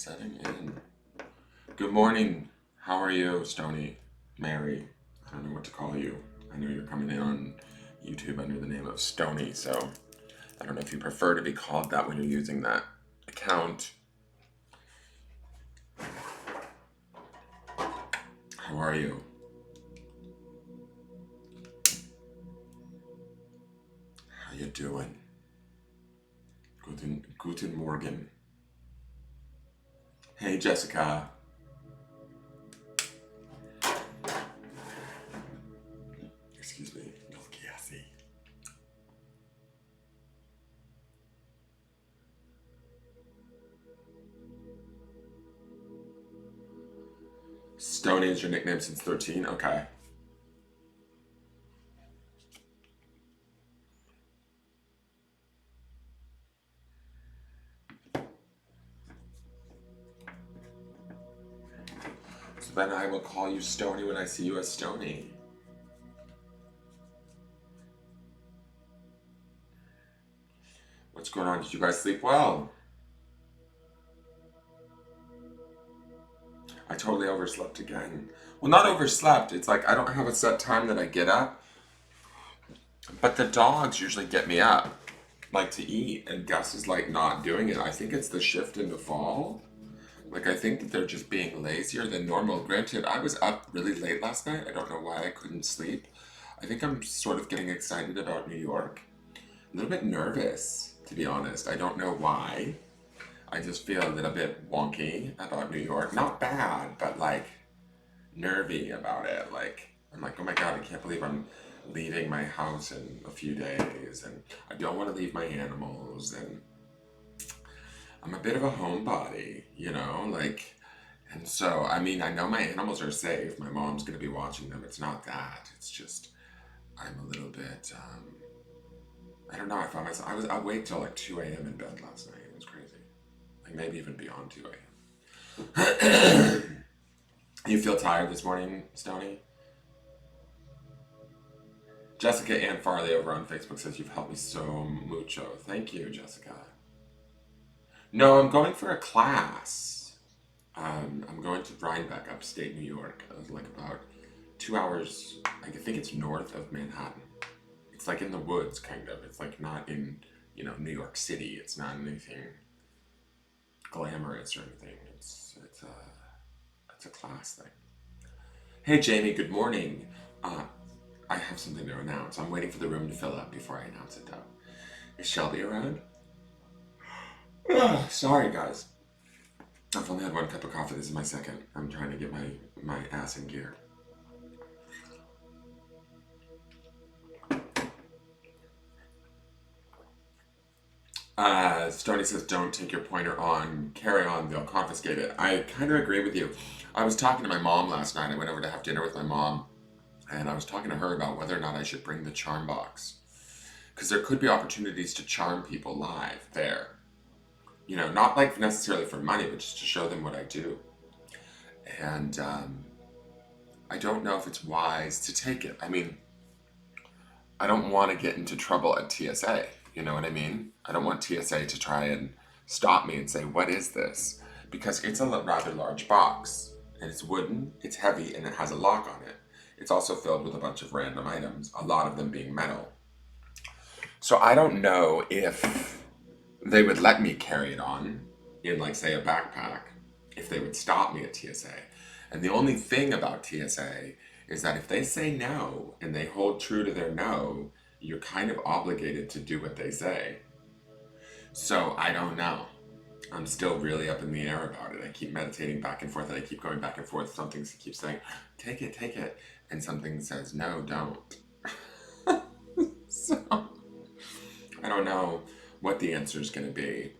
setting in. Good morning. How are you, Stony? Mary? I don't know what to call you. I know you're coming in on YouTube under the name of Stony, so I don't know if you prefer to be called that when you're using that account. How are you? How you doing? Guten Morgen. Hey, Jessica. Excuse me. No gassy. Stony is your nickname since 13? Okay. So then I will call you Stony when I see you as Stony. What's going on? Did you guys sleep well? I totally overslept again. Well, not overslept. It's like I don't have a set time that I get up, but the dogs usually get me up, like to eat, and Gus is like not doing it. I think it's the shift into fall. Like I think that they're just being lazier than normal. Granted, I was up really late last night. I don't know why I couldn't sleep. I think I'm sort of getting excited about New York. A little bit nervous, to be honest. I don't know why. I just feel a little bit wonky about New York. Not bad, but like nervy about it. Like I'm like, oh my god, I can't believe I'm leaving my house in a few days, and I don't want to leave my animals, and I'm a bit of a homebody, like. And so, I mean, I know my animals are safe. My mom's gonna be watching them. It's not that. It's just I'm a little bit. I don't know. I found myself. I was awake till like 2 a.m. in bed last night. It was crazy. Like maybe even beyond 2 a.m. You feel tired this morning, Stony? Jessica Ann Farley over on Facebook says you've helped me so mucho. Thank you, Jessica. No, I'm going for a class. I'm going to Rhinebeck, upstate New York. Like about 2 hours. I think it's north of Manhattan. It's like in the woods, kind of. It's like not in, New York City. It's not anything glamorous or anything. It's a class thing. Hey, Jamie. Good morning. I have something to announce. I'm waiting for the room to fill up before I announce it, though. Is Shelby around? Sorry, guys. I've only had one cup of coffee. This is my second. I'm trying to get my ass in gear. Stony says, don't take your pointer on. Carry on. They'll confiscate it. I kind of agree with you. I was talking to my mom last night. I went over to have dinner with my mom, and I was talking to her about whether or not I should bring the charm box. Because there could be opportunities to charm people live there. Not like necessarily for money, but just to show them what I do. And I don't know if it's wise to take it. I mean, I don't want to get into trouble at TSA. You know what I mean? I don't want TSA to try and stop me and say, what is this? Because it's a rather large box. And it's wooden, it's heavy, and it has a lock on it. It's also filled with a bunch of random items, a lot of them being metal. So I don't know if they would let me carry it on in, like, say, a backpack, if they would stop me at TSA. And the only thing about TSA is that if they say no and they hold true to their no, you're kind of obligated to do what they say. So I don't know. I'm still really up in the air about it. I keep meditating back and forth, and I keep going back and forth. Something keeps saying, take it, take it. And something says, no, don't. So I don't know what the answer is going to be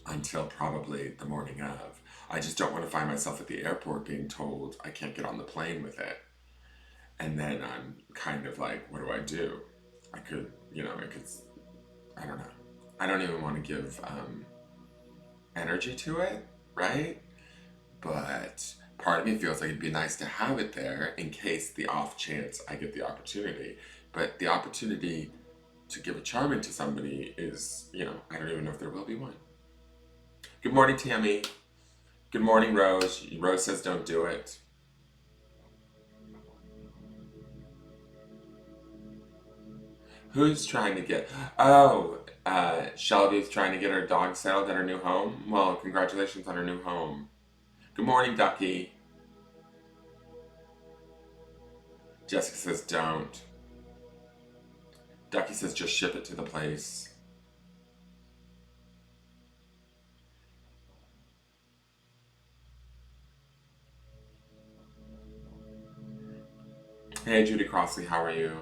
until probably the morning of. I just don't want to find myself at the airport being told I can't get on the plane with it. And then I'm kind of like, what do I do? I could, I don't know. I don't even want to give energy to it, right? But part of me feels like it'd be nice to have it there in case the off chance I get the opportunity. But the opportunity to give a charm to somebody is, I don't even know if there will be one. Good morning, Tammy. Good morning, Rose. Rose says don't do it. Who's trying to get? Oh, Shelby's trying to get her dog settled at her new home. Well, congratulations on her new home. Good morning, Ducky. Jessica says don't. Ducky says just ship it to the place. Hey, Judy Crossley, how are you?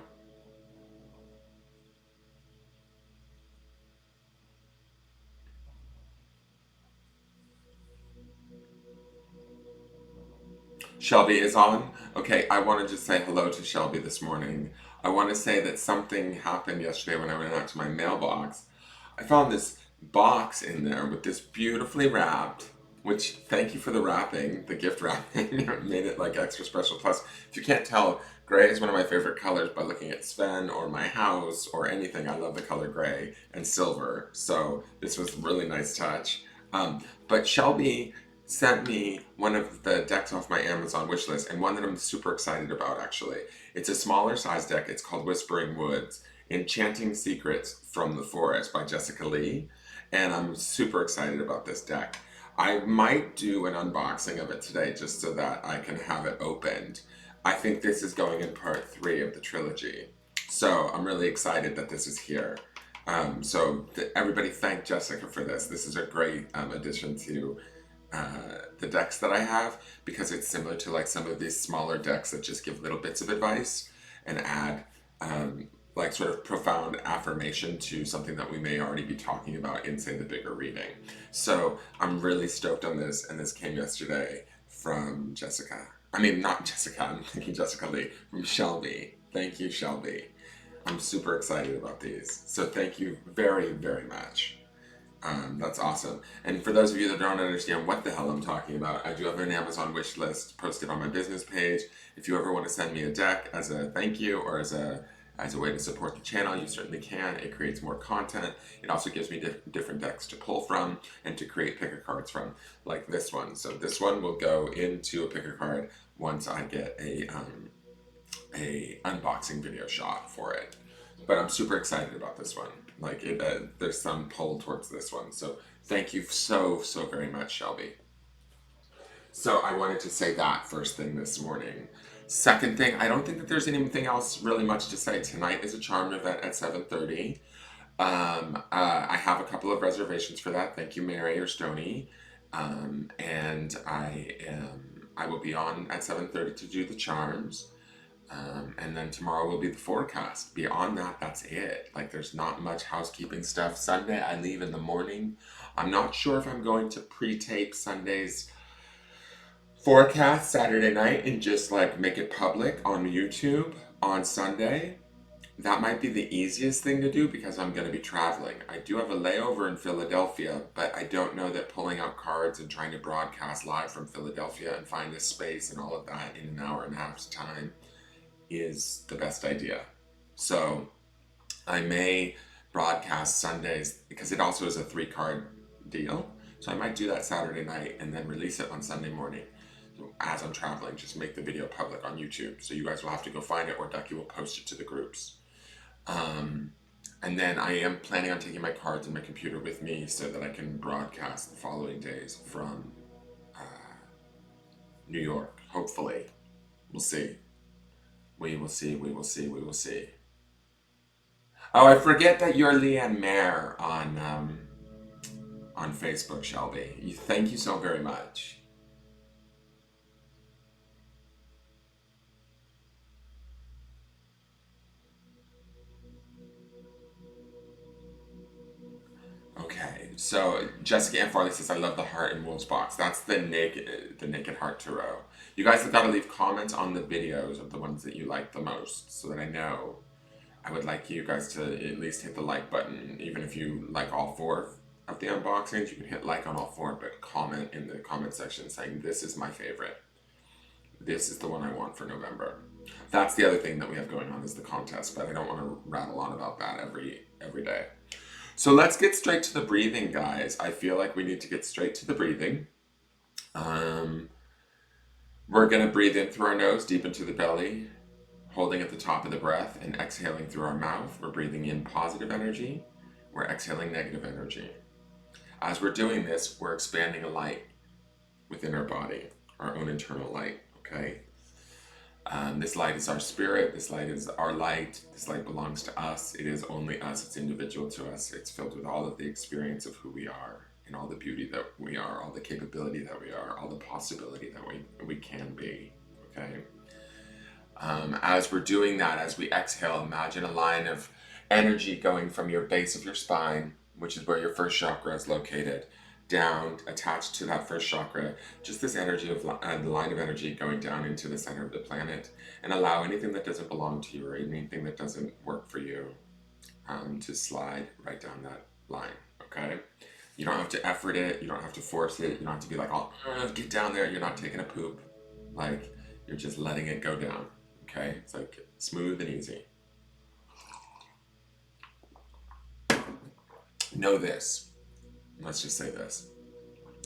Shelby is on. Okay, I want to just say hello to Shelby this morning. I want to say that something happened yesterday when I went out to my mailbox. I found this box in there with this beautifully wrapped, which thank you for the wrapping, the gift wrapping. It made it like extra special. Plus, if you can't tell, gray is one of my favorite colors by looking at Sven or my house or anything. I love the color gray and silver. So this was a really nice touch. But Shelby sent me one of the decks off my Amazon wish list, and one that I'm super excited about actually. It's a smaller size deck. It's called Whispering Woods Enchanting Secrets from the Forest by Jessica Lee, and I'm super excited about this deck. I might do an unboxing of it today just so that I can have it opened. I think this is going in part 3 of the trilogy. So I'm really excited that this is here. Everybody thank Jessica for this. This is a great addition to the decks that I have, because it's similar to like some of these smaller decks that just give little bits of advice and add like sort of profound affirmation to something that we may already be talking about in, say, the bigger reading. So I'm really stoked on this, and this came yesterday from Jessica. I mean, not Jessica, I'm thinking Jessica Lee, from Shelby. Thank you, Shelby. I'm super excited about these. So thank you very, very much. That's awesome. And for those of you that don't understand what the hell I'm talking about, I do have an Amazon wish list posted on my business page. If you ever want to send me a deck as a thank you or as a way to support the channel, you certainly can. It creates more content. It also gives me different decks to pull from and to create picker cards from, like this one. So this one will go into a picker card once I get a unboxing video shot for it. But I'm super excited about this one. Like there's some pull towards this one. So thank you so very much, Shelby. So I wanted to say that first thing this morning. Second thing, I don't think that there's anything else really much to say. Tonight is a charm event at 7:30. I have a couple of reservations for that. Thank you, Mary or Stony. And I will be on at 7:30 to do the charms. And then tomorrow will be the forecast. Beyond that, that's it. Like, there's not much housekeeping stuff. Sunday, I leave in the morning. I'm not sure if I'm going to pre-tape Sunday's forecast Saturday night and just like make it public on YouTube on Sunday. That might be the easiest thing to do because I'm going to be traveling. I do have a layover in Philadelphia, but I don't know that pulling out cards and trying to broadcast live from Philadelphia and find a space and all of that in an hour and a half's time is the best idea. So I may broadcast Sundays because it also is a 3-card deal. So I might do that Saturday night and then release it on Sunday morning. So as I'm traveling, just make the video public on YouTube. So you guys will have to go find it, or Ducky will post it to the groups. And then I am planning on taking my cards and my computer with me so that I can broadcast the following days from New York, hopefully. We'll see. We will see, we will see, we will see. Oh, I forget that you're Leanne Mayer on Facebook, Shelby. Thank you so very much. Okay, so Jessica Ann Farley says, I love the heart in Wolf's box. That's the naked heart tarot. You guys have got to leave comments on the videos of the ones that you like the most so that I know. I would like you guys to at least hit the like button. Even if you like all 4 of the unboxings, you can hit like on all 4, but comment in the comment section saying, this is my favorite. This is the one I want for November. That's the other thing that we have going on is the contest, but I don't want to rattle on about that every day. So let's get straight to the breathing, guys. I feel like we need to get straight to the breathing. Um, we're going to breathe in through our nose, deep into the belly, holding at the top of the breath, and exhaling through our mouth. We're breathing in positive energy. We're exhaling negative energy. As we're doing this, we're expanding a light within our body, our own internal light, okay? This light is our spirit. This light is our light. This light belongs to us. It is only us. It's individual to us. It's filled with all of the experience of who we are and all the beauty that we are, all the capability that we are, all the possibility that we can be, okay? As we're doing that, as we exhale, imagine a line of energy going from your base of your spine, which is where your first chakra is located, down, attached to that first chakra, just this energy of the line of energy going down into the center of the planet, and allow anything that doesn't belong to you or anything that doesn't work for you to slide right down that line, okay? You don't have to effort it, you don't have to force it, you don't have to be like, oh, get down there, you're not taking a poop. Like, you're just letting it go down, okay? It's like smooth and easy. Know this. Let's just say this.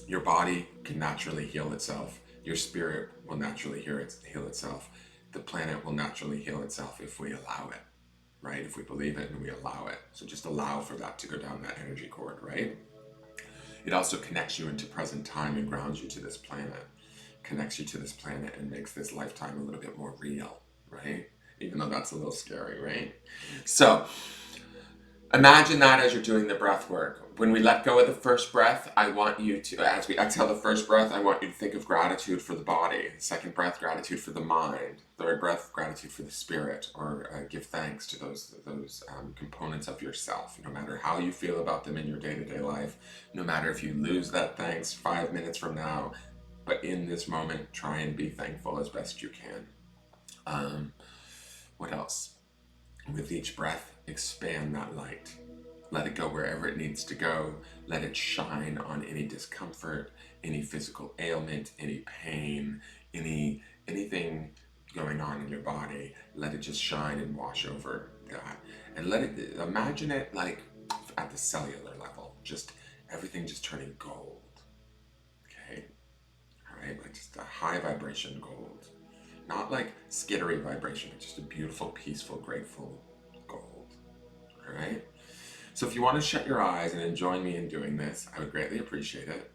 Your body can naturally heal itself. Your spirit will naturally heal itself. The planet will naturally heal itself if we allow it, right? If we believe it and we allow it. So just allow for that to go down that energy cord, right? It also connects you into present time and grounds you to this planet. Connects you to this planet and makes this lifetime a little bit more real, right? Even though that's a little scary, right? So imagine that as you're doing the breath work. When we let go of the first breath, I want you to, as we exhale the first breath, I want you to think of gratitude for the body. Second breath, gratitude for the mind. Third breath, gratitude for the spirit, or give thanks to those components of yourself. No matter how you feel about them in your day-to-day life, no matter if you lose that thanks 5 minutes from now, but in this moment, try and be thankful as best you can. What else? With each breath, expand that light. Let it go wherever it needs to go. Let it shine on any discomfort, any physical ailment, any pain, anything going on in your body. Let it just shine and wash over that. And let it, imagine it like at the cellular level, just everything just turning gold. Okay? All right, like just a high vibration gold. Not like skittery vibration, but just a beautiful, peaceful, grateful gold. All right? So if you want to shut your eyes and join me in doing this, I would greatly appreciate it.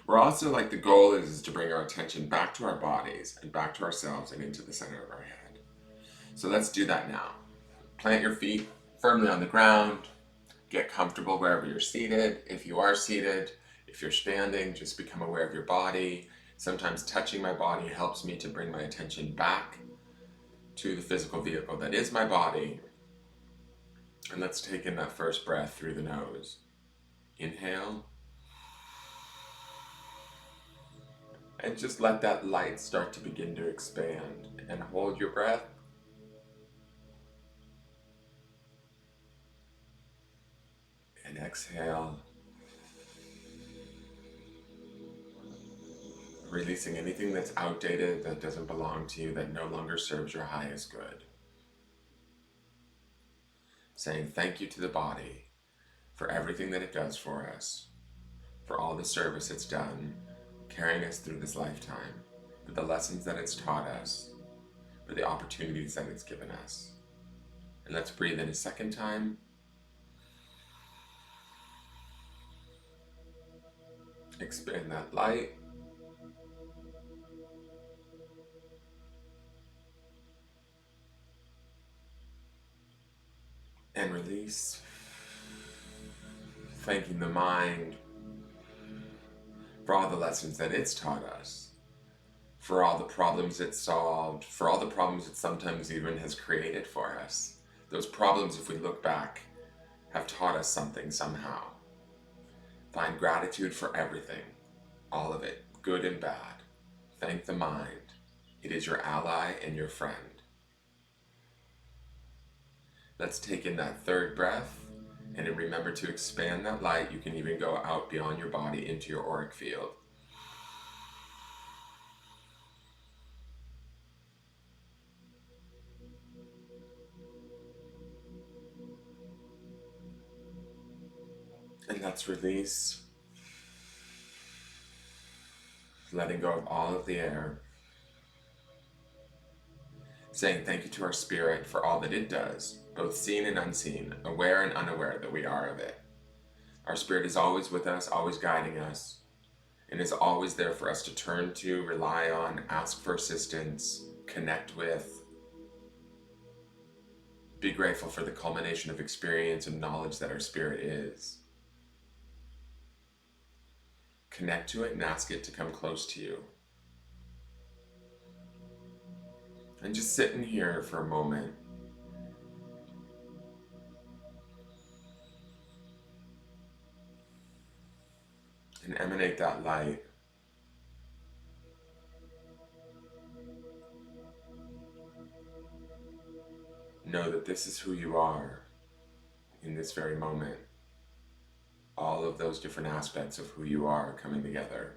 We're also like, the goal is to bring our attention back to our bodies and back to ourselves and into the center of our head. So let's do that now. Plant your feet firmly on the ground. Get comfortable wherever you're seated. If you are seated, if you're standing, just become aware of your body. Sometimes touching my body helps me to bring my attention back to the physical vehicle that is my body. And let's take in that first breath through the nose. Inhale. And just let that light start to begin to expand. And hold your breath. And exhale. Releasing anything that's outdated, that doesn't belong to you, that no longer serves your highest good. Saying thank you to the body for everything that it does for us, for all the service it's done, carrying us through this lifetime, for the lessons that it's taught us, for the opportunities that it's given us. And let's breathe in a second time. Expand that light. And release. Thanking the mind for all the lessons that it's taught us, for all the problems it solved, for all the problems it sometimes even has created for us. Those problems, if we look back, have taught us something somehow. Find gratitude for everything, all of it, good and bad. Thank the mind. It is your ally and your friend. Let's take in that third breath, and then remember to expand that light. You can even go out beyond your body into your auric field. And let's release. letting go of all of the air, saying thank you to our spirit for all that it does, both seen and unseen, aware and unaware that we are of it. Our spirit is always with us, always guiding us, and is always there for us to turn to, rely on, ask for assistance, connect with. Be grateful for the culmination of experience and knowledge that our spirit is. Connect to it and ask it to come close to you. And just sit in here for a moment. And emanate that light. Know that this is who you are in this very moment. All of those different aspects of who you are coming together.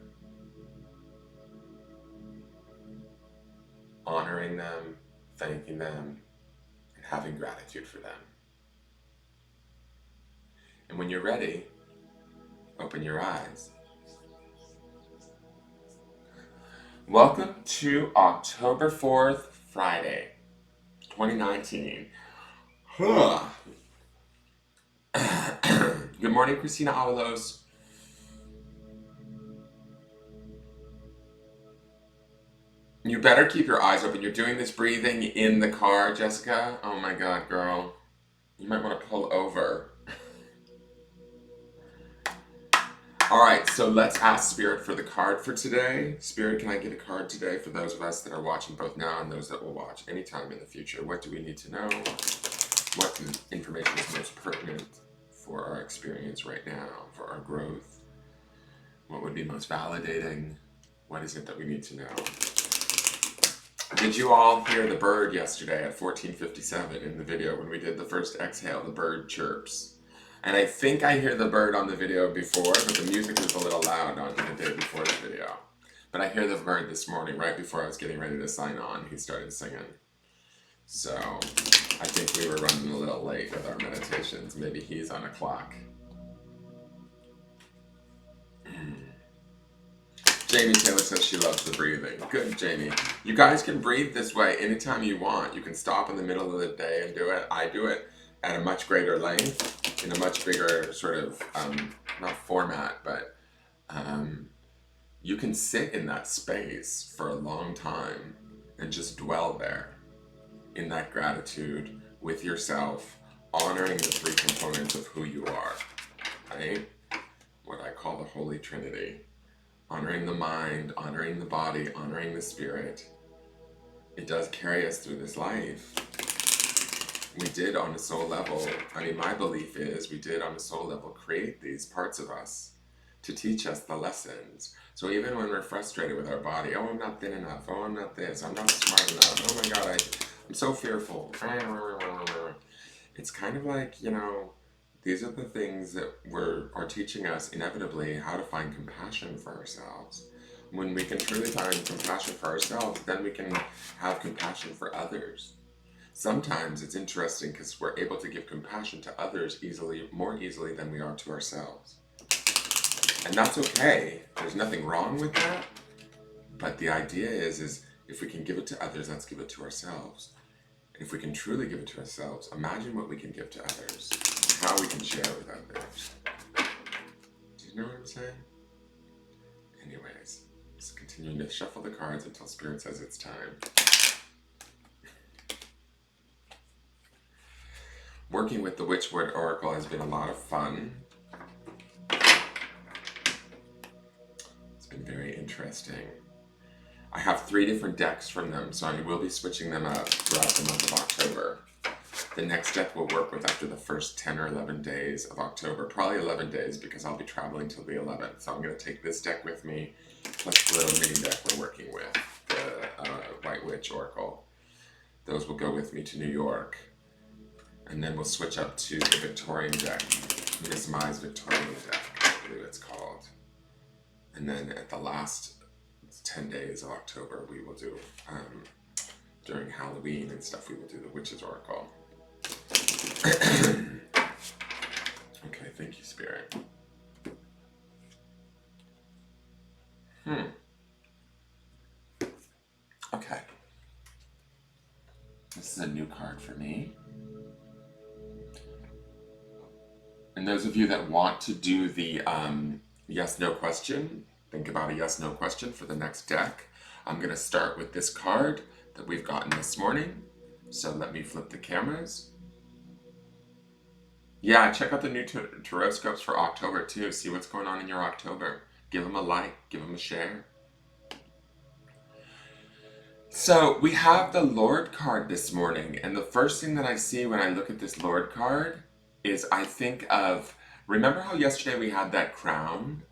Honoring them, thanking them, and having gratitude for them. And when you're ready, open your eyes. Welcome to October 4th, Friday, 2019. Good morning, Christina Avalos. You better keep your eyes open. You're doing this breathing in the car, Jessica. Oh my God, girl. You might want to pull over. All right, so let's ask Spirit for the card for today. Spirit, can I get a card today for those of us that are watching both now and those that will watch anytime in the future? What do we need to know? What information is most pertinent for our experience right now, for our growth? What would be most validating? What is it that we need to know? Did you all hear the bird yesterday at 14:57 in the video when we did the first exhale? The bird chirps. And I think I hear the bird on the video before, but the music was a little loud on the day before the video. But I hear the bird this morning, right before I was getting ready to sign on, he started singing. So I think we were running a little late with our meditations. Maybe he's on a clock. Jamie Taylor says she loves the breathing. Good, Jamie. You guys can breathe this way anytime you want. You can stop in the middle of the day and do it. I do it at a much greater length, in a much bigger sort of, not format, but you can sit in that space for a long time and just dwell there in that gratitude with yourself, honoring the three components of who you are, right? What I call the Holy Trinity. Honoring the mind, honoring the body, honoring the spirit. It does carry us through this life. We did on a soul level, I mean, my belief is we did on a soul level create these parts of us to teach us the lessons. So even when we're frustrated with our body, oh, I'm not thin enough, oh, I'm not this, I'm not smart enough, oh my God, I'm so fearful. It's kind of like, you know, these are the things that are teaching us inevitably how to find compassion for ourselves. When we can truly find compassion for ourselves, then we can have compassion for others. Sometimes it's interesting because we're able to give compassion to others more easily than we are to ourselves. And that's okay. There's nothing wrong with that. But the idea is if we can give it to others, let's give it to ourselves. And if we can truly give it to ourselves, imagine what we can give to others, how we can share with others. Do you know what I'm saying? Anyways, just continuing to shuffle the cards until Spirit says it's time. Working with the Witchwood Oracle has been a lot of fun. It's been very interesting. I have 3 different decks from them, so I will be switching them up throughout the month of October. The next deck we'll work with after the first 10 or 11 days of October. Probably 11 days because I'll be traveling till the 11th. So I'm going to take this deck with me, plus the little mini deck we're working with, the White Witch Oracle. Those will go with me to New York. And then we'll switch up to the Victorian deck, Miss Mai's Victorian deck, I believe it's called. And then at the last 10 days of October, we will do, during Halloween and stuff, we will do the Witch's Oracle. Okay, thank you, Spirit. This is a new card for me. And those of you that want to do the yes-no question, think about a yes-no question for the next deck. I'm going to start with this card that we've gotten this morning. So let me flip the cameras. Yeah, check out the new tarot scopes for October too. See what's going on in your October. Give them a like, give them a share. So we have the Lord card this morning, and the first thing that I see when I look at this Lord card is I think of, remember how yesterday we had that crown?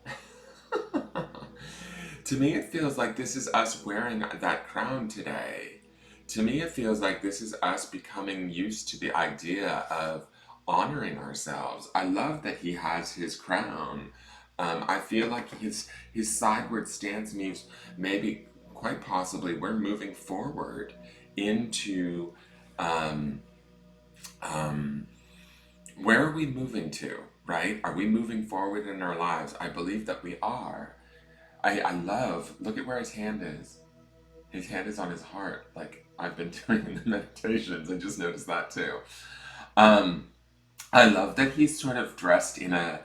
To me, it feels like this is us wearing that crown today. To me, it feels like this is us becoming used to the idea of honoring ourselves. I love that he has his crown. I feel like his sideward stance means maybe, quite possibly, we're moving forward into um, um, where are we moving to, right? Are we moving forward in our lives? I believe that we are. I love, look at where his hand is. His hand is on his heart, like I've been doing in the meditations. I just noticed that too. Um, I love that he's sort of dressed in a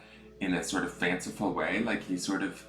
sort of fanciful way, like he sort of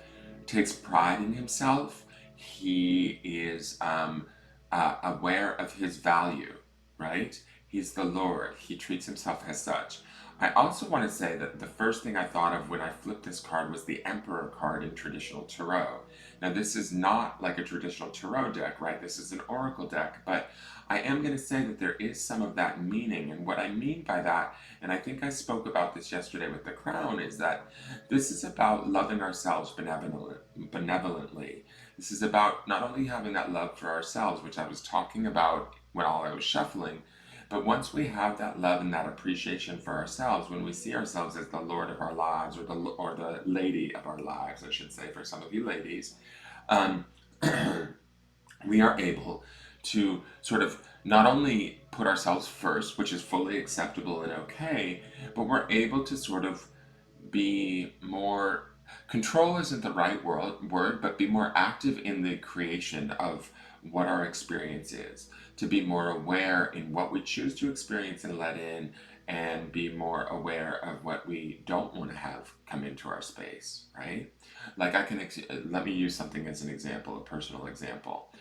takes pride in himself. He is aware of his value, right? He's the Lord. He treats himself as such. I also want to say that the first thing I thought of when I flipped this card was the Emperor card in traditional tarot. Now, this is not like a traditional tarot deck, right? This is an oracle deck, but I am going to say that there is some of that meaning. And what I mean by that, and I think I spoke about this yesterday with the crown, is that this is about loving ourselves benevolently. This is about not only having that love for ourselves, which I was talking about when all I was shuffling, but once we have that love and that appreciation for ourselves, when we see ourselves as the Lord of our lives, or the lady of our lives, I should say, for some of you ladies, um, we are able to sort of not only put ourselves first, which is fully acceptable and okay, but we're able to sort of be more, control isn't the right word, but be more active in the creation of what our experience is, to be more aware in what we choose to experience and let in, and be more aware of what we don't want to have come into our space, right? Like let me use something as an example, a personal example.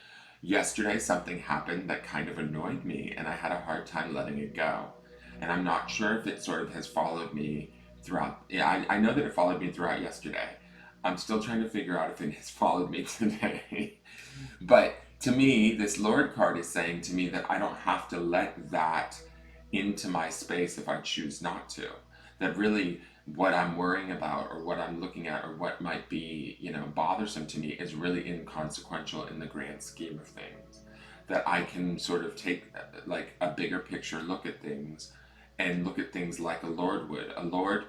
Yesterday, something happened that kind of annoyed me, and I had a hard time letting it go. And I'm not sure if it sort of has followed me throughout. Yeah, I know that it followed me throughout yesterday. I'm still trying to figure out if it has followed me today. But to me, this Lord card is saying to me that I don't have to let that into my space if I choose not to. That really what I'm worrying about, or what I'm looking at, or what might be, bothersome to me is really inconsequential in the grand scheme of things. That I can sort of take like a bigger picture look at things, and look at things like a lord would. A lord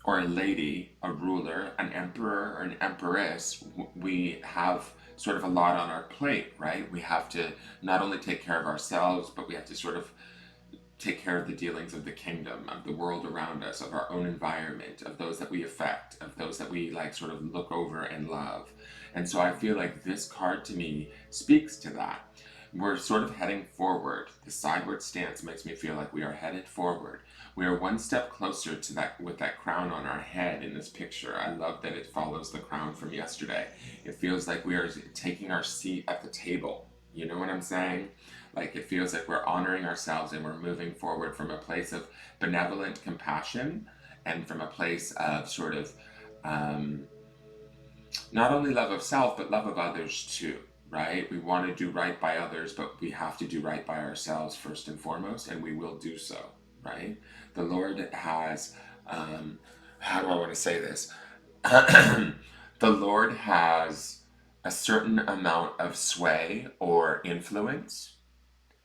or a lady, a ruler, an emperor or an empress, we have sort of a lot on our plate, right? We have to not only take care of ourselves, but we have to sort of take care of the dealings of the kingdom, of the world around us, of our own environment, of those that we affect, of those that we like sort of look over and love. And so I feel like this card to me speaks to that. We're sort of heading forward. The sideward stance makes me feel like we are headed forward. We are one step closer to that, with that crown on our head in this picture. I love that it follows the crown from yesterday. It feels like we are taking our seat at the table. You know what I'm saying? Like it feels like we're honoring ourselves, and we're moving forward from a place of benevolent compassion, and from a place of sort of not only love of self, but love of others too, right? We want to do right by others, but we have to do right by ourselves first and foremost, and we will do so, right? The Lord has, how do I want to say this? The Lord has a certain amount of sway or influence,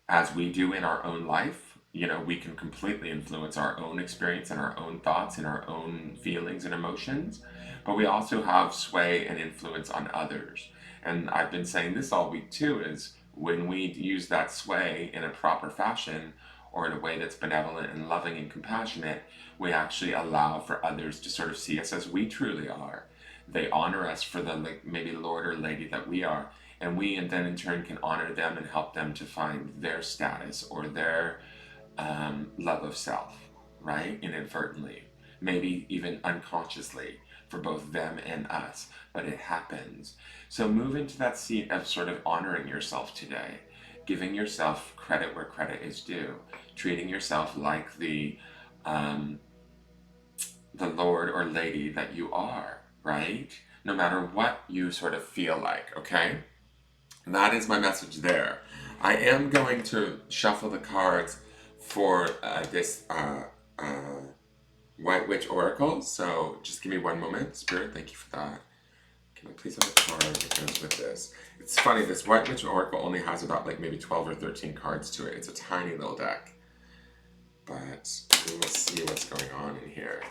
as we do in our own life. We can completely influence our own experience and our own thoughts and our own feelings and emotions, but we also have sway and influence on others. And I've been saying this all week too, is when we use that sway in a proper fashion, or in a way that's benevolent and loving and compassionate, we actually allow for others to sort of see us as we truly are. They honor us for the, like, maybe Lord or Lady that we are, and we and then in turn can honor them and help them to find their status or their love of self, right? Inadvertently, maybe even unconsciously for both them and us, but it happens. So move into that seat of sort of honoring yourself today, giving yourself credit where credit is due, treating yourself like um, the Lord or Lady that you are, right? No matter what you sort of feel like, okay? That is my message there. I am going to shuffle the cards for this White Witch Oracle, so just give me one moment. Spirit, thank you for that. Can I please have a card that goes with this? It's funny, this White Witch Oracle only has about like maybe 12 or 13 cards to it. It's a tiny little deck. But we will see what's going on in here.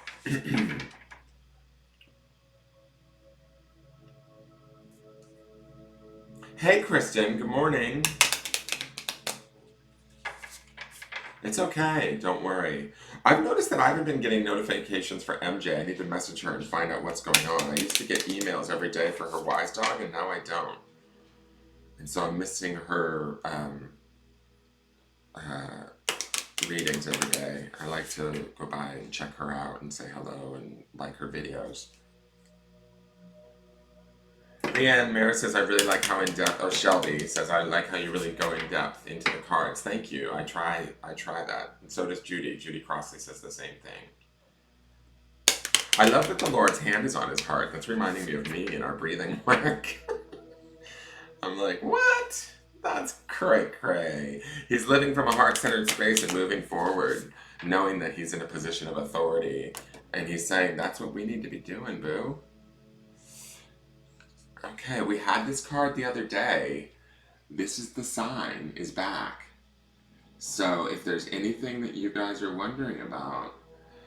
Hey, Kristen, good morning. It's okay, don't worry. I've noticed that I haven't been getting notifications for MJ. I need to message her and find out what's going on. I used to get emails every day for her wise dog, and now I don't. And so I'm missing her readings every day. I like to go by and check her out and say hello and like her videos. Leanne Mara says, I really like how in depth, oh, Shelby says, I like how you really go in depth into the cards. Thank you. I try that. And so does Judy. Judy Crossley says the same thing. I love that the Lord's hand is on his heart. That's reminding me of me in our breathing work. I'm like, what? That's cray. He's living from a heart-centered space and moving forward, knowing that he's in a position of authority. And he's saying, that's what we need to be doing, boo. Okay, we had this card the other day. This is the sign is back. So if there's anything that you guys are wondering about,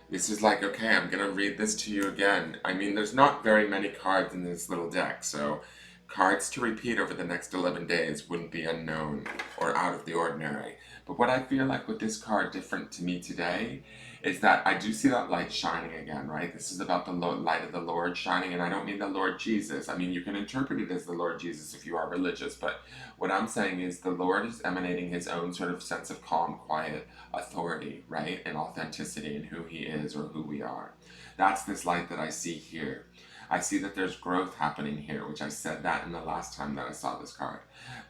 this is like, okay, I'm going to read this to you again. I mean, there's not very many cards in this little deck, so cards to repeat over the next 11 days wouldn't be unknown or out of the ordinary. But what I feel like with this card different to me today is that I do see that light shining again, right? This is about the light of the Lord shining, and I don't mean the Lord Jesus. I mean, you can interpret it as the Lord Jesus if you are religious, but what I'm saying is the Lord is emanating his own sort of sense of calm, quiet authority, right? And authenticity in who he is or who we are. That's this light that I see here. I see that there's growth happening here, which I said that in the last time that I saw this card.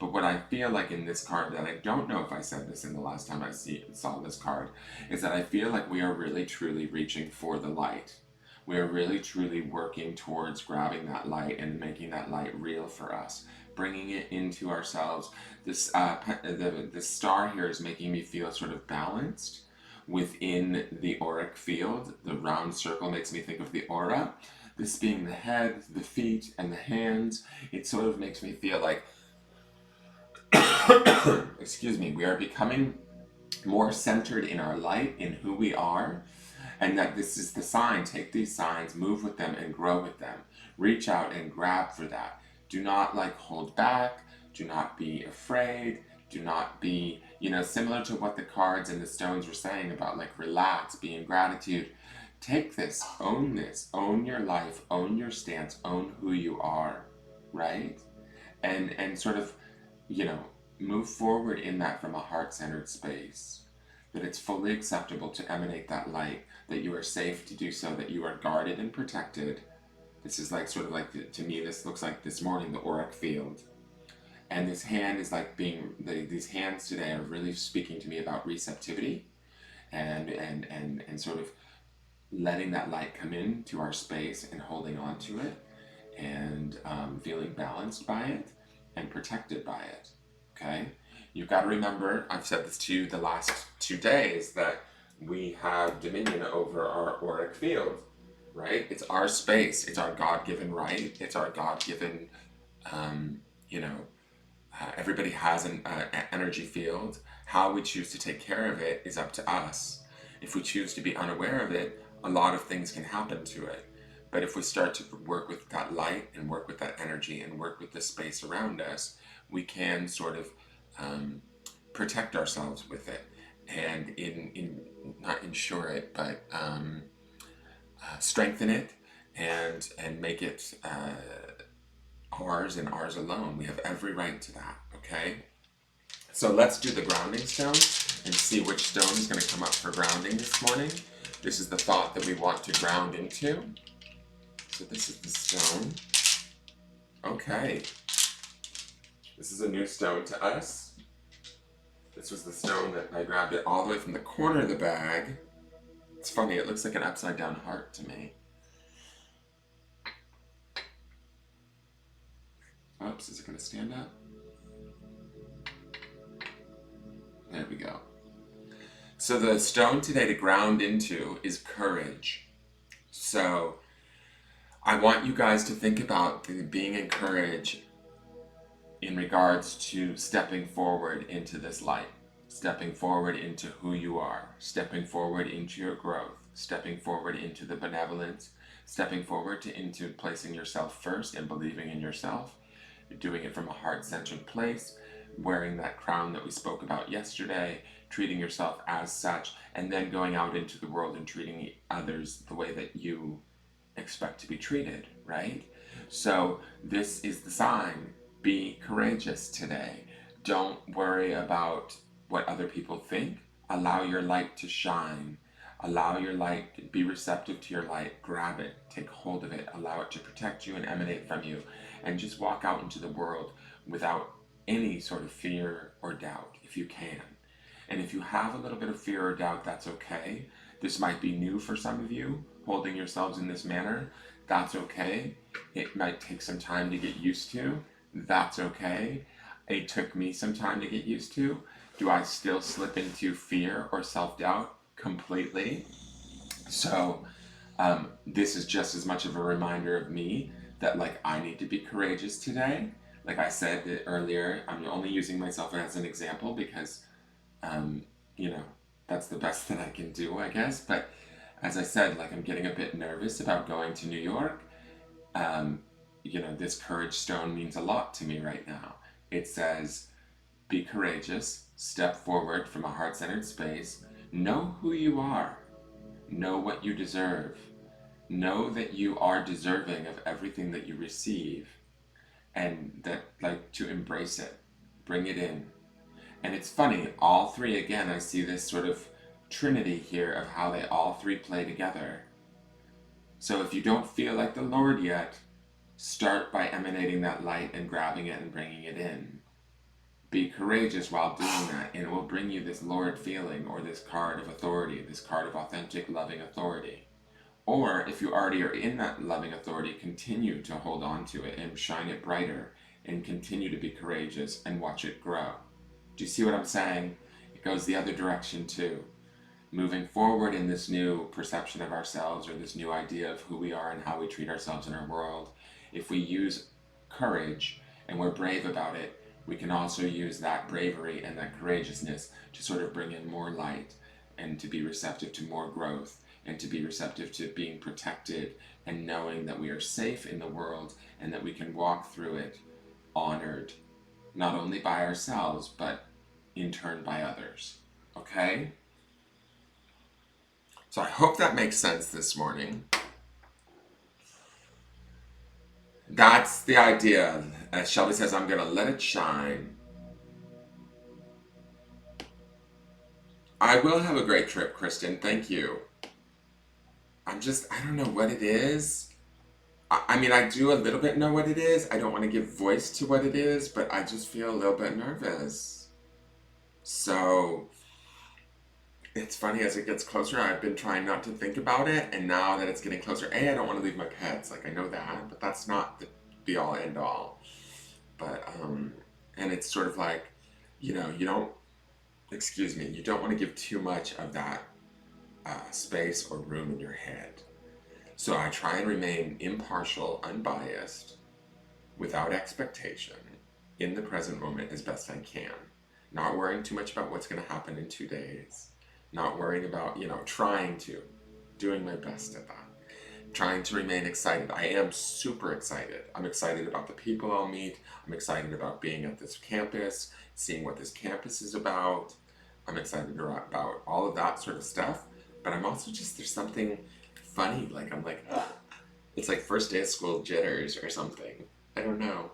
But what I feel like in this card, that I don't know if I said this in the last time I saw this card, is that I feel like we are really truly reaching for the light. We are really truly working towards grabbing that light and making that light real for us, bringing it into ourselves. This the star here is making me feel sort of balanced within the auric field. The round circle makes me think of the aura. This being the head, the feet, and the hands, it sort of makes me feel like, excuse me, we are becoming more centered in our light, in who we are, and that this is the sign. Take these signs, move with them, and grow with them. Reach out and grab for that. Do not hold back. Do not be afraid. Do not be, similar to what the cards and the stones were saying about relax, be in gratitude. Take this, own your life, own your stance, own who you are, right? And sort of, move forward in that from a heart-centered space. That it's fully acceptable to emanate that light, that you are safe to do so, that you are guarded and protected. This is to me, this looks like this morning, the auric field. And this hand is these hands today are really speaking to me about receptivity and sort of letting that light come into our space and holding on to it and feeling balanced by it and protected by it, okay? You've got to remember, I've said this to you the last 2 days, that we have dominion over our auric field, right? It's our space. It's our God-given right. It's our God-given, everybody has an energy field. How we choose to take care of it is up to us. If we choose to be unaware of it, a lot of things can happen to it. But if we start to work with that light and work with that energy and work with the space around us, we can sort of protect ourselves with it and not ensure it, but strengthen it and make it ours and ours alone. We have every right to that, okay? So let's do the grounding stone and see which stone is going to come up for grounding this morning. This is the thought that we want to ground into. So this is the stone. Okay. This is a new stone to us. This was the stone that I grabbed it all the way from the corner of the bag. It's funny, it looks like an upside down heart to me. Oops, is it going to stand up? There we go. So the stone today to ground into is courage. So I want you guys to think about being in courage in regards to stepping forward into this light, stepping forward into who you are, stepping forward into your growth, stepping forward into the benevolence, stepping forward into placing yourself first and believing in yourself. You're doing it from a heart-centered place, wearing that crown that we spoke about yesterday, treating yourself as such, and then going out into the world and treating others the way that you expect to be treated, right? So this is the sign. Be courageous today. Don't worry about what other people think. Allow your light to shine. Allow your light, be receptive to your light. Grab it, take hold of it, allow it to protect you and emanate from you, and just walk out into the world without any sort of fear or doubt, if you can. And if you have a little bit of fear or doubt, that's okay. This might be new for some of you, holding yourselves in this manner. That's okay. It might take some time to get used to. That's okay. It took me some time to get used to. Do I still slip into fear or self-doubt? Completely. So this is just as much of a reminder of me that I need to be courageous today. Like I said earlier, I'm only using myself as an example because that's the best that I can do, I guess. But as I said, I'm getting a bit nervous about going to New York. This courage stone means a lot to me right now. It says, be courageous, step forward from a heart-centered space, know who you are, know what you deserve, know that you are deserving of everything that you receive, and that to embrace it, bring it in. And it's funny, all three, again, I see this sort of trinity here of how they all three play together. So if you don't feel like the Lord yet, start by emanating that light and grabbing it and bringing it in. Be courageous while doing that, and it will bring you this Lord feeling, or this card of authority, this card of authentic, loving authority. Or if you already are in that loving authority, continue to hold on to it and shine it brighter, and continue to be courageous and watch it grow. Do you see what I'm saying? It goes the other direction too. Moving forward in this new perception of ourselves, or this new idea of who we are and how we treat ourselves in our world, if we use courage and we're brave about it, we can also use that bravery and that courageousness to sort of bring in more light, and to be receptive to more growth, and to be receptive to being protected and knowing that we are safe in the world and that we can walk through it honored, not only by ourselves, but in turn by others. Okay? So I hope that makes sense this morning. That's the idea. As Shelby says, I'm going to let it shine. I will have a great trip, Kristen. Thank you. I don't know what it is. I mean, I do a little bit know what it is. I don't want to give voice to what it is, but I just feel a little bit nervous. So it's funny, as it gets closer, I've been trying not to think about it, and now that it's getting closer, I don't want to leave my pets. I know that, but that's not the be all end all. But and it's sort of you don't want to give too much of that space or room in your head. So I try and remain impartial, unbiased, without expectation, in the present moment as best I can. Not worrying too much about what's going to happen in 2 days. Not worrying about, doing my best at that. Trying to remain excited. I am super excited. I'm excited about the people I'll meet. I'm excited about being at this campus, seeing what this campus is about. I'm excited about all of that sort of stuff. But I'm also there's something funny. It's like first day of school jitters or something. I don't know.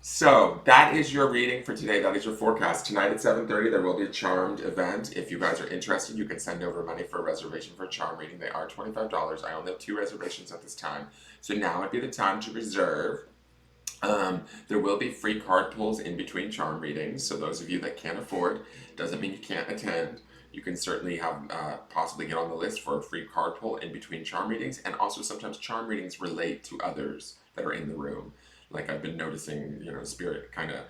So that is your reading for today. That is your forecast. Tonight at 7:30, there will be a charmed event. If you guys are interested, you can send over money for a reservation for a charm reading. They are $25. I only have 2 reservations at this time. So now would be the time to reserve. There will be free card pulls in between charm readings. So those of you that can't afford, doesn't mean you can't attend. You can certainly have possibly get on the list for a free card pull in between charm readings. And also sometimes charm readings relate to others that are in the room. Like I've been noticing, spirit kind of,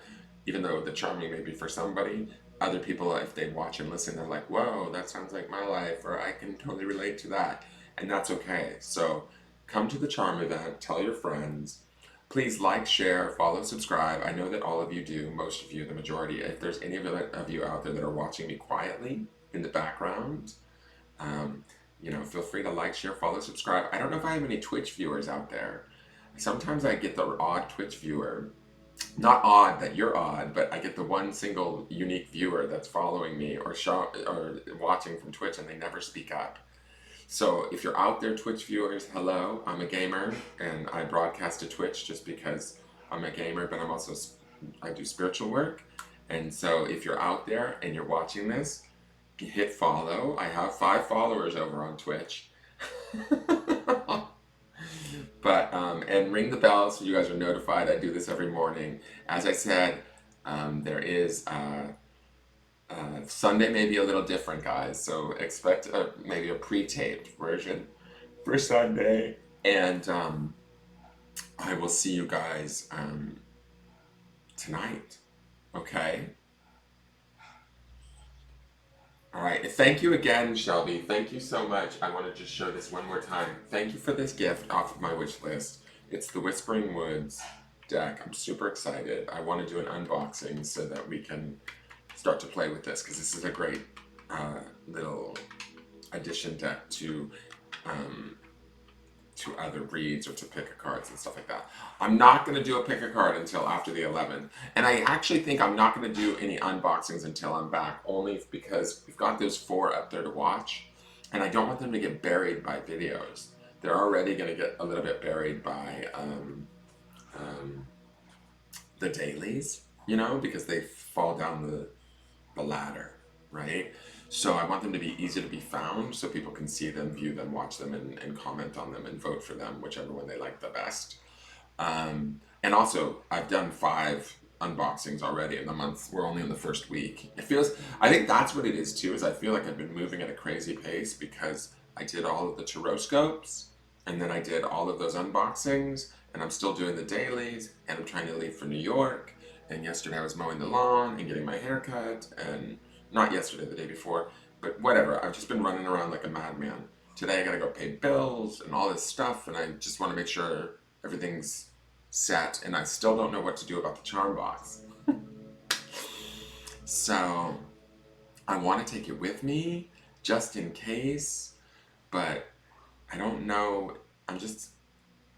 even though the charming may be for somebody, other people, if they watch and listen, they're like, whoa, that sounds like my life, or I can totally relate to that. And that's okay. So come to the charm event, tell your friends. Please like, share, follow, subscribe. I know that all of you do, most of you, the majority. If there's any of you out there that are watching me quietly in the background, feel free to like, share, follow, subscribe. I don't know if I have any Twitch viewers out there. Sometimes I get the odd Twitch viewer. Not odd that you're odd, but I get the one single unique viewer that's following me or watching from Twitch and they never speak up. So if you're out there, Twitch viewers, hello. I'm a gamer and I broadcast to Twitch just because I'm a gamer, but I do spiritual work. And so if you're out there and you're watching this, hit follow. I have 5 followers over on Twitch. But and ring the bell so you guys are notified. I do this every morning. As I said, there is Sunday may be a little different, guys. So expect maybe a pre-taped version for Sunday, and I will see you guys tonight. Okay. All right. Thank you again, Shelby. Thank you so much. I want to just show this one more time. Thank you for this gift off of my wish list. It's the Whispering Woods deck. I'm super excited. I want to do an unboxing so that we can start to play with this because this is a great little addition deck to other reads or to pick a cards and stuff like that. I'm not going to do a pick a card until after the 11th. And I actually think I'm not going to do any unboxings until I'm back, only because we've got those 4 up there to watch. And I don't want them to get buried by videos. They're already going to get a little bit buried by the dailies, because they fall down the ladder, right? So I want them to be easy to be found so people can see them, view them, watch them, and comment on them and vote for them, whichever one they like the best. And also, I've done 5 unboxings already in the month. We're only in the first week. I think that's what it is too, is I feel like I've been moving at a crazy pace because I did all of the taroscopes and then I did all of those unboxings and I'm still doing the dailies and I'm trying to leave for New York. And yesterday I was mowing the lawn and getting my hair cut, and not yesterday, the day before, but whatever. I've just been running around like a madman. Today I gotta go pay bills and all this stuff, and I just want to make sure everything's set, and I still don't know what to do about the charm box. So I want to take it with me just in case, but I don't know. I'm just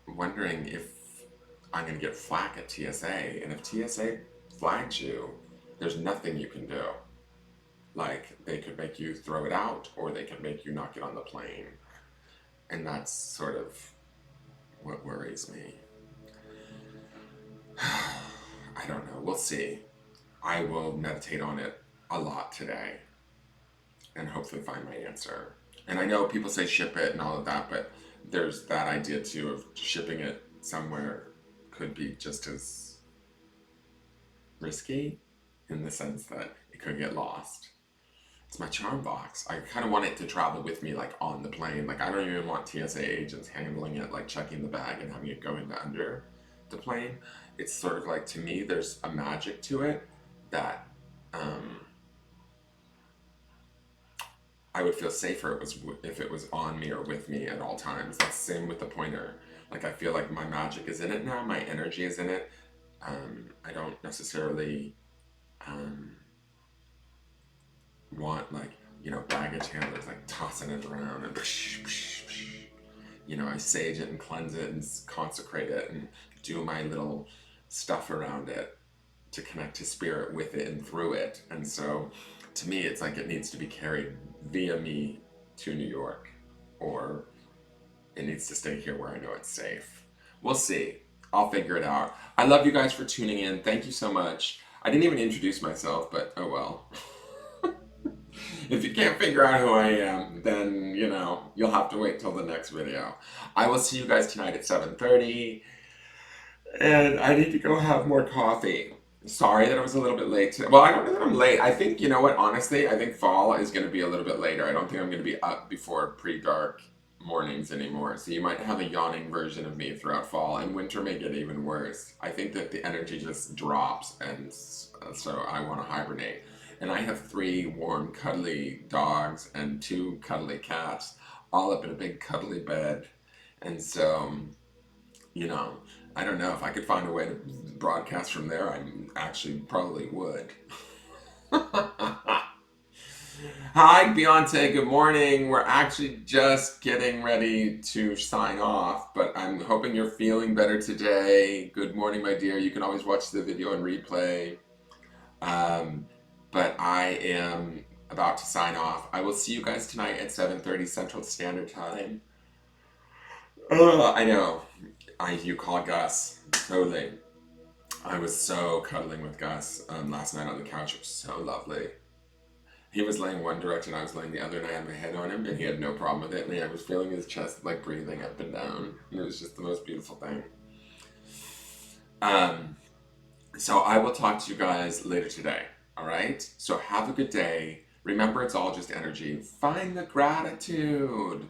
wondering if I'm going to get flack at TSA, and if TSA flags you, there's nothing you can do. Like, they could make you throw it out, or they could make you knock it on the plane. And that's sort of what worries me. I don't know. We'll see. I will meditate on it a lot today and hopefully find my answer. And I know people say ship it and all of that, but there's that idea too of shipping it somewhere could be just as risky in the sense that it could get lost. It's my charm box. I kind of want it to travel with me, like on the plane. Like, I don't even want TSA agents handling it, like checking the bag and having it go into under the plane. It's sort of like, to me, there's a magic to it that I would feel safer if it was on me or with me at all times. That's the same with the pointer. Like, I feel like my magic is in it now. My energy is in it. I don't necessarily want, like, baggage handlers like tossing it around and I sage it and cleanse it and consecrate it and do my little stuff around it to connect to spirit with it and through it. And so to me, it's like it needs to be carried via me to New York, or it needs to stay here where I know it's safe. We'll see. I'll figure it out. I love you guys for tuning in. Thank you so much. I didn't even introduce myself, but oh well. If you can't figure out who I am, then you'll have to wait till the next video. I will see you guys tonight at 7:30, and I need to go have more coffee. Sorry that I was a little bit late today. Well, I don't know that I'm late. I think, you know what, honestly, I think fall is going to be a little bit later. I don't think I'm going to be up before pre-dark mornings anymore. So you might have a yawning version of me throughout fall, and winter may get even worse. I think that the energy just drops, and so I want to hibernate. And I have three warm, cuddly dogs and two cuddly cats, all up in a big cuddly bed. And so, you know, I don't know if I could find a way to broadcast from there. I actually probably would. Hi, Beyonce. Good morning. We're actually just getting ready to sign off, but I'm hoping you're feeling better today. Good morning, my dear. You can always watch the video and replay. Um, but I am about to sign off. I will see you guys tonight at 7:30 Central Standard Time. I know. You call Gus. Totally. I was so cuddling with Gus last night on the couch. It was so lovely. He was laying one direction, I was laying the other, and I had my head on him, and he had no problem with it. And I was feeling his chest like breathing up and down. And it was just the most beautiful thing. Um, so I will talk to you guys later today. All right? So have a good day. Remember, it's all just energy. Find the gratitude.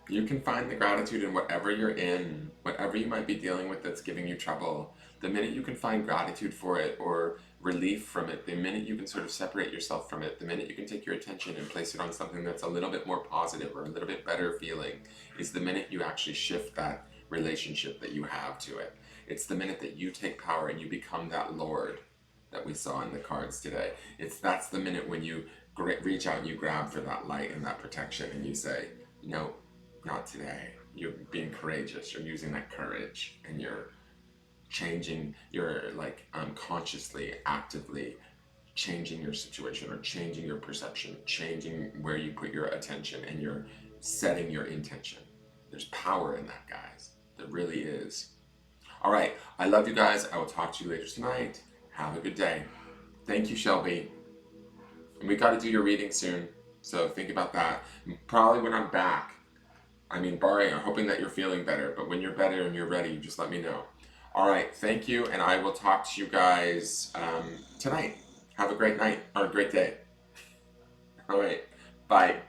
You can find the gratitude in whatever you're in, whatever you might be dealing with that's giving you trouble. The minute you can find gratitude for it or relief from it, the minute you can sort of separate yourself from it, the minute you can take your attention and place it on something that's a little bit more positive or a little bit better feeling, is the minute you actually shift that relationship that you have to it. It's the minute that you take power and you become that Lord that we saw in the cards today. That's the minute when you reach out and you grab for that light and that protection and you say, no, not today. You're being courageous. You're using that courage, and you're changing. You're like unconsciously, actively changing your situation or changing your perception, changing where you put your attention, and you're setting your intention. There's power in that, guys. There really is. All right. I love you guys. I will talk to you later tonight. Have a good day. Thank you, Shelby. And we got to do your reading soon. So think about that. Probably when I'm back. I mean, barring, I'm hoping that you're feeling better, but when you're better and you're ready, just let me know. All right, thank you, and I will talk to you guys tonight. Have a great night, or a great day. All right, bye.